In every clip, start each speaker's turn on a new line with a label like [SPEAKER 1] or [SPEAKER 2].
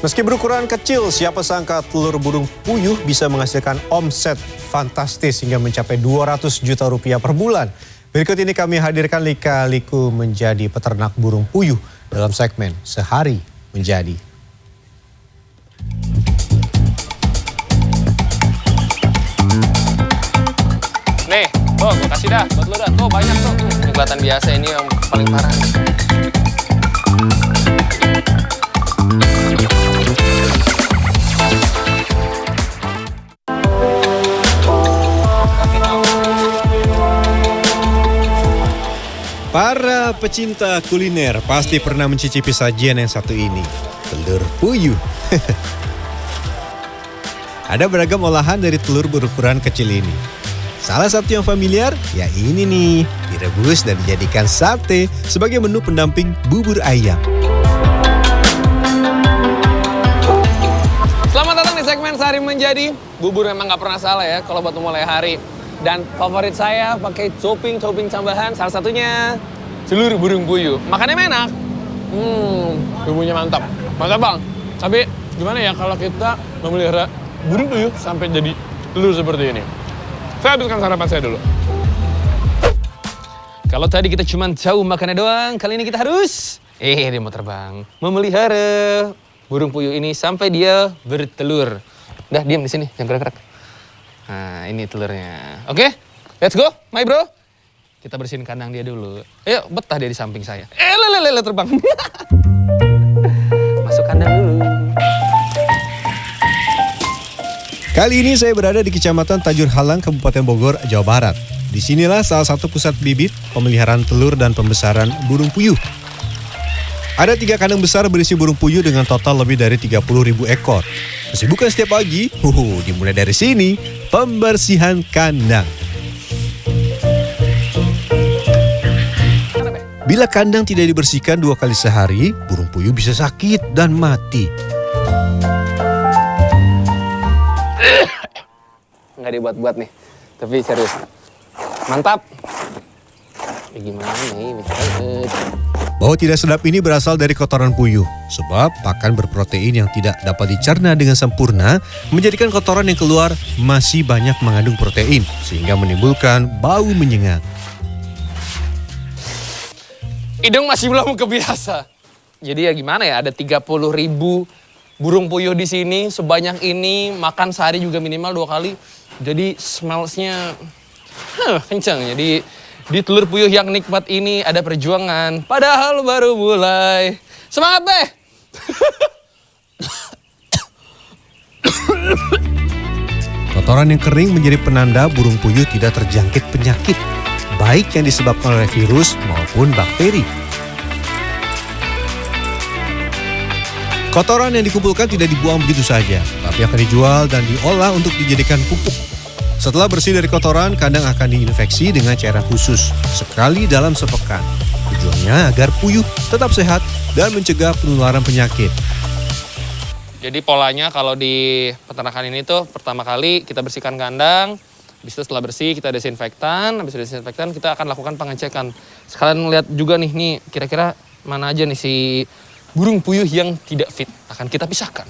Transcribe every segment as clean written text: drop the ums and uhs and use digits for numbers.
[SPEAKER 1] Meski berukuran kecil, siapa sangka telur burung puyuh bisa menghasilkan omset fantastis hingga mencapai 200 juta rupiah per bulan. Berikut ini kami hadirkan lika-liku menjadi peternak burung puyuh dalam segmen Sehari Menjadi.
[SPEAKER 2] Nih, tuh gue kasih dah, buat lo dah. Tuh banyak tuh. Ini kelihatan biasa, ini yang paling parah.
[SPEAKER 1] Para pecinta kuliner pasti pernah mencicipi sajian yang satu ini, telur puyuh. Ada beragam olahan dari telur berukuran kecil ini. Salah satu yang familiar, ya ini nih, direbus dan dijadikan sate sebagai menu pendamping bubur ayam.
[SPEAKER 2] Selamat datang di segmen Sehari Menjadi. Bubur memang nggak pernah salah ya kalau buat memulai hari. Dan favorit saya pakai topping tambahan, salah satunya telur burung puyuh. Makannya enak. Bumbunya mantap. Mantap bang. Tapi gimana ya kalau kita memelihara burung puyuh sampai jadi telur seperti ini? Saya habiskan sarapan saya dulu. Kalau tadi kita cuma tahu makannya doang, kali ini kita harus dia mau terbang. Memelihara burung puyuh ini sampai dia bertelur. Udah diam di sini, jangan gerak-gerak. Nah, ini telurnya. Oke, let's go, my bro. Kita bersihin kandang dia dulu. Ayo, betah dia di samping saya. Lele terbang. Masuk kandang dulu.
[SPEAKER 1] Kali ini saya berada di Kecamatan Tajur Halang, Kabupaten Bogor, Jawa Barat. Disinilah salah satu pusat bibit pemeliharaan telur dan pembesaran burung puyuh. Ada 3 kandang besar berisi burung puyuh dengan total lebih dari 30.000 ekor. Kesibukan setiap pagi, dimulai dari sini, pembersihan kandang. Bila kandang tidak dibersihkan 2 kali sehari, burung puyuh bisa sakit dan mati.
[SPEAKER 2] Nggak dibuat-buat nih, tapi serius. Mantap. Gimana nih?
[SPEAKER 1] Bau tidak sedap ini berasal dari kotoran puyuh, sebab pakan berprotein yang tidak dapat dicerna dengan sempurna menjadikan kotoran yang keluar masih banyak mengandung protein, sehingga menimbulkan bau menyengat.
[SPEAKER 2] Hidung masih belum kebiasa. Jadi ya gimana ya, ada 30.000 burung puyuh di sini, sebanyak ini, makan sehari juga minimal 2 kali. Jadi smellsnya kencang. Jadi di telur puyuh yang nikmat ini ada perjuangan, padahal baru mulai. Semangat, Beh!
[SPEAKER 1] Kotoran yang kering menjadi penanda burung puyuh tidak terjangkit penyakit, baik yang disebabkan oleh virus maupun bakteri. Kotoran yang dikumpulkan tidak dibuang begitu saja, tapi akan dijual dan diolah untuk dijadikan pupuk. Setelah bersih dari kotoran, kandang akan diinfeksi dengan cairan khusus sekali dalam sepekan. Tujuannya agar puyuh tetap sehat dan mencegah penularan penyakit.
[SPEAKER 2] Jadi polanya kalau di peternakan ini tuh pertama kali kita bersihkan kandang, habis itu setelah bersih kita desinfektan, habis desinfektan kita akan lakukan pengecekan. Sekalian lihat juga nih kira-kira mana aja nih si burung puyuh yang tidak fit, akan kita pisahkan.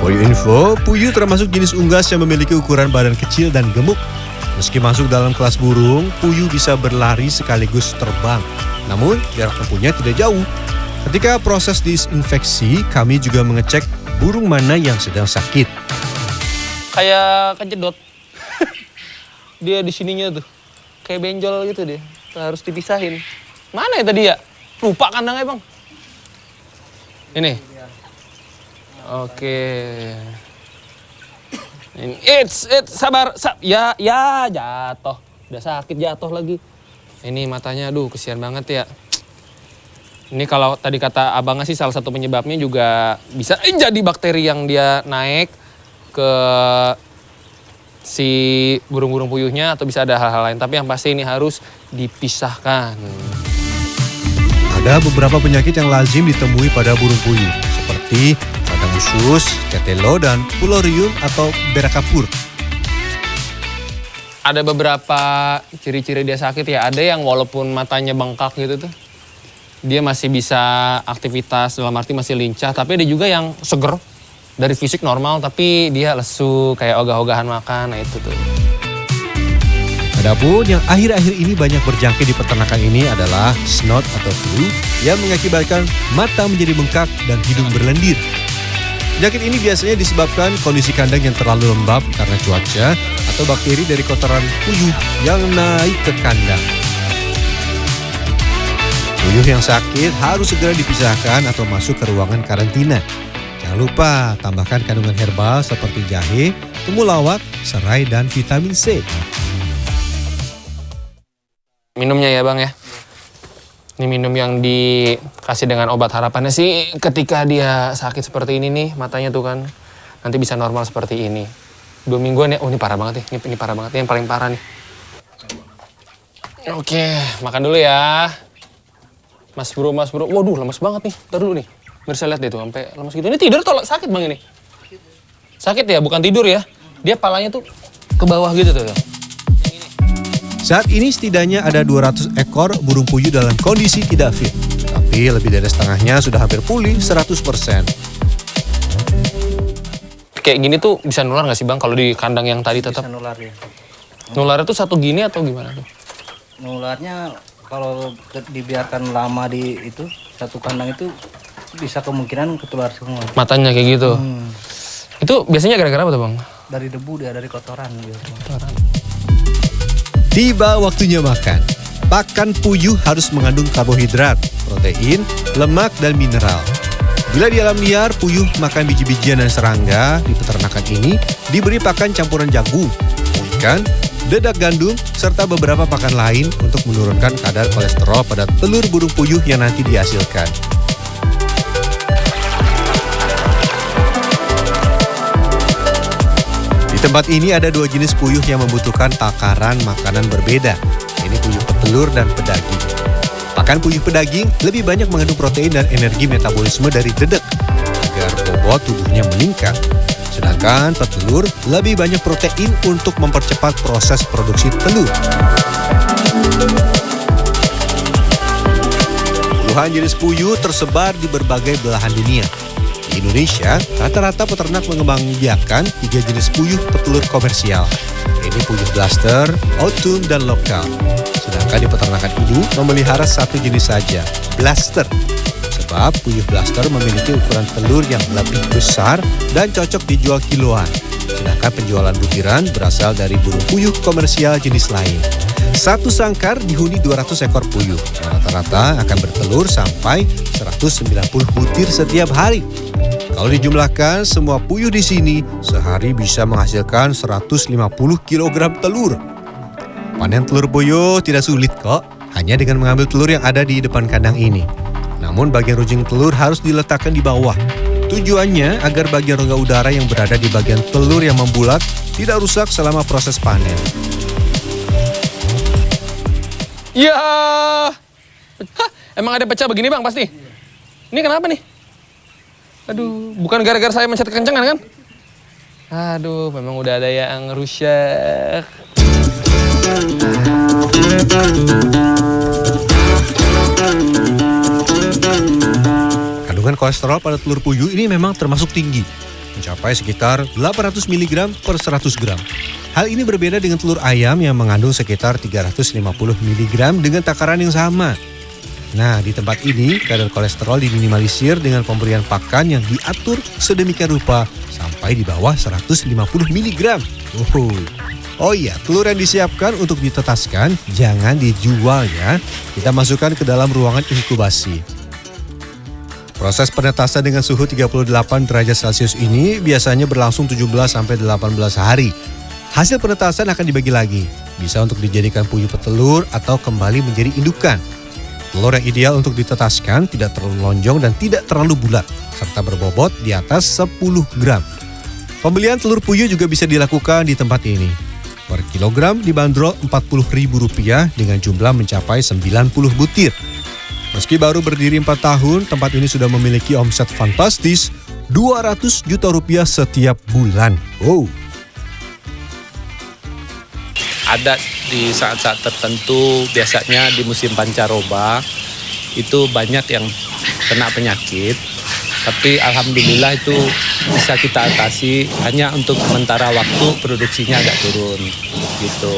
[SPEAKER 1] For your info, puyuh termasuk jenis unggas yang memiliki ukuran badan kecil dan gemuk. Meski masuk dalam kelas burung, puyuh bisa berlari sekaligus terbang. Namun, jarak tempuhnya tidak jauh. Ketika proses disinfeksi, kami juga mengecek burung mana yang sedang sakit.
[SPEAKER 2] Kayak kejedot. Dia di sininya tuh. Kayak benjol gitu dia. Harus dipisahin. Mana ya tadi ya? Lupa kandangnya, Bang. Ini. Oke. Ini, sabar. Ya jatuh. Udah sakit jatuh lagi. Ini matanya, aduh kesian banget ya. Ini kalau tadi kata abangnya sih salah satu penyebabnya juga bisa jadi bakteri yang dia naik ke si burung-burung puyuhnya atau bisa ada hal-hal lain. Tapi yang pasti ini harus dipisahkan.
[SPEAKER 1] Ada beberapa penyakit yang lazim ditemui pada burung puyuh, seperti radang usus, tetelo, dan pulorium atau berakapur.
[SPEAKER 2] ada beberapa ciri-ciri dia sakit ya. Ada yang walaupun matanya bengkak gitu tuh, dia masih bisa aktivitas, dalam arti masih lincah. Tapi ada juga yang seger, dari fisik normal tapi dia lesu, kayak ogah-ogahan makan, nah itu tuh.
[SPEAKER 1] Adapun yang akhir-akhir ini banyak berjangkit di peternakan ini adalah snot atau flu yang mengakibatkan mata menjadi bengkak dan hidung berlendir. Penyakit ini biasanya disebabkan kondisi kandang yang terlalu lembab karena cuaca atau bakteri dari kotoran puyuh yang naik ke kandang. Puyuh yang sakit harus segera dipisahkan atau masuk ke ruangan karantina. Jangan lupa tambahkan kandungan herbal seperti jahe, temulawak, serai, dan vitamin C.
[SPEAKER 2] Minumnya ya Bang ya. Ini minum yang dikasih dengan obat harapannya sih ketika dia sakit seperti ini nih, matanya tuh kan nanti bisa normal seperti ini. 2 mingguan ya, oh ini parah banget nih, ini parah banget, ini yang paling parah nih. Oke, makan dulu ya. Mas bro, waduh lemes banget nih, ntar dulu nih. Bisa lihat deh tuh, sampai lemes gitu. Ini tidur atau sakit Bang ini? Sakit ya, bukan tidur ya. Dia palanya tuh ke bawah gitu tuh.
[SPEAKER 1] Saat ini setidaknya ada 200 ekor burung puyuh dalam kondisi tidak fit. Tapi lebih dari setengahnya sudah hampir pulih 100%.
[SPEAKER 2] Kayak gini tuh bisa nular nggak sih Bang kalau di kandang yang tadi tetap?
[SPEAKER 3] Bisa nular ya.
[SPEAKER 2] Nularnya tuh satu gini atau gimana tuh?
[SPEAKER 3] Nularnya kalau dibiarkan lama di itu satu kandang itu bisa kemungkinan ketular semua.
[SPEAKER 2] Matanya kayak gitu. Itu biasanya gara-gara apa tuh Bang?
[SPEAKER 3] Dari debu dia, dari kotoran gitu.
[SPEAKER 1] Tiba waktunya makan. Pakan puyuh harus mengandung karbohidrat, protein, lemak, dan mineral. Bila di alam liar, puyuh makan biji-bijian dan serangga. Di peternakan ini diberi pakan campuran jagung, ikan, dedak gandum, serta beberapa pakan lain untuk menurunkan kadar kolesterol pada telur burung puyuh yang nanti dihasilkan. Di tempat ini ada 2 jenis puyuh yang membutuhkan takaran makanan berbeda. Ini puyuh petelur dan pedaging. Pakan puyuh pedaging lebih banyak mengandung protein dan energi metabolisme dari dedek agar bobot tubuhnya meningkat. Sedangkan petelur lebih banyak protein untuk mempercepat proses produksi telur. Puluhan jenis puyuh tersebar di berbagai belahan dunia. Di Indonesia, rata-rata peternak mengembangbiakan 3 jenis puyuh petelur komersial. Ini puyuh blaster, autumn, dan lokal. Sedangkan di peternakan ini memelihara 1 jenis saja, blaster. Sebab puyuh blaster memiliki ukuran telur yang lebih besar dan cocok dijual kiloan. Sedangkan penjualan butiran berasal dari burung puyuh komersial jenis lain. Satu sangkar dihuni 200 ekor puyuh. Rata-rata akan bertelur sampai 190 butir setiap hari. Kalau dijumlahkan, semua puyuh di sini sehari bisa menghasilkan 150 kg telur. Panen telur boyo tidak sulit kok, hanya dengan mengambil telur yang ada di depan kandang ini. Namun bagian rujing telur harus diletakkan di bawah. Tujuannya agar bagian rongga udara yang berada di bagian telur yang membulat tidak rusak selama proses panen.
[SPEAKER 2] Ya, emang ada pecah begini Bang pasti? Ini kenapa nih? Aduh, bukan gara-gara saya mencet kencengan kan? Aduh, memang udah ada yang rusak.
[SPEAKER 1] Kandungan kolesterol pada telur puyuh ini memang termasuk tinggi, mencapai sekitar 800 mg per 100 gram. Hal ini berbeda dengan telur ayam yang mengandung sekitar 350 mg dengan takaran yang sama. Nah, di tempat ini kadar kolesterol diminimalisir dengan pemberian pakan yang diatur sedemikian rupa sampai di bawah 150 mg. Oh iya, telur yang disiapkan untuk ditetaskan jangan dijual ya. Kita masukkan ke dalam ruangan inkubasi. Proses penetasan dengan suhu 38 derajat Celcius ini biasanya berlangsung 17-18 hari. Hasil penetasan akan dibagi lagi. Bisa untuk dijadikan puyuh petelur atau kembali menjadi indukan. Telur yang ideal untuk ditetaskan tidak terlalu lonjong dan tidak terlalu bulat, serta berbobot di atas 10 gram. Pembelian telur puyuh juga bisa dilakukan di tempat ini. Per kilogram dibanderol Rp40.000 dengan jumlah mencapai 90 butir. Meski baru berdiri 4 tahun, tempat ini sudah memiliki omset fantastis Rp200 juta setiap bulan. Wow.
[SPEAKER 4] ada di saat-saat tertentu, biasanya di musim pancaroba itu banyak yang kena penyakit. Tapi alhamdulillah itu bisa kita atasi, hanya untuk sementara waktu produksinya agak turun gitu.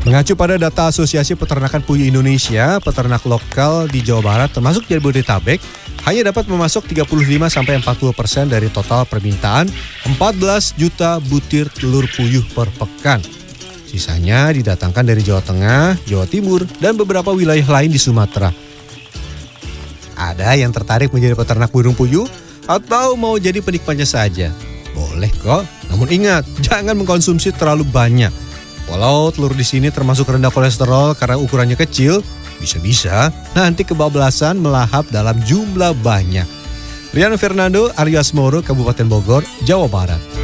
[SPEAKER 1] Mengacu pada data Asosiasi Peternakan Puyuh Indonesia, peternak lokal di Jawa Barat termasuk Jabodetabek hanya dapat memasok 35-40% dari total permintaan 14 juta butir telur puyuh per pekan. Sisanya didatangkan dari Jawa Tengah, Jawa Timur, dan beberapa wilayah lain di Sumatera. Ada yang tertarik menjadi peternak burung puyuh atau mau jadi penikmatnya saja? Boleh kok, namun ingat, jangan mengkonsumsi terlalu banyak. Walau telur di sini termasuk rendah kolesterol karena ukurannya kecil, bisa-bisa nanti kebablasan melahap dalam jumlah banyak. Rian Fernando, Aryo Asmoro, Kabupaten Bogor, Jawa Barat.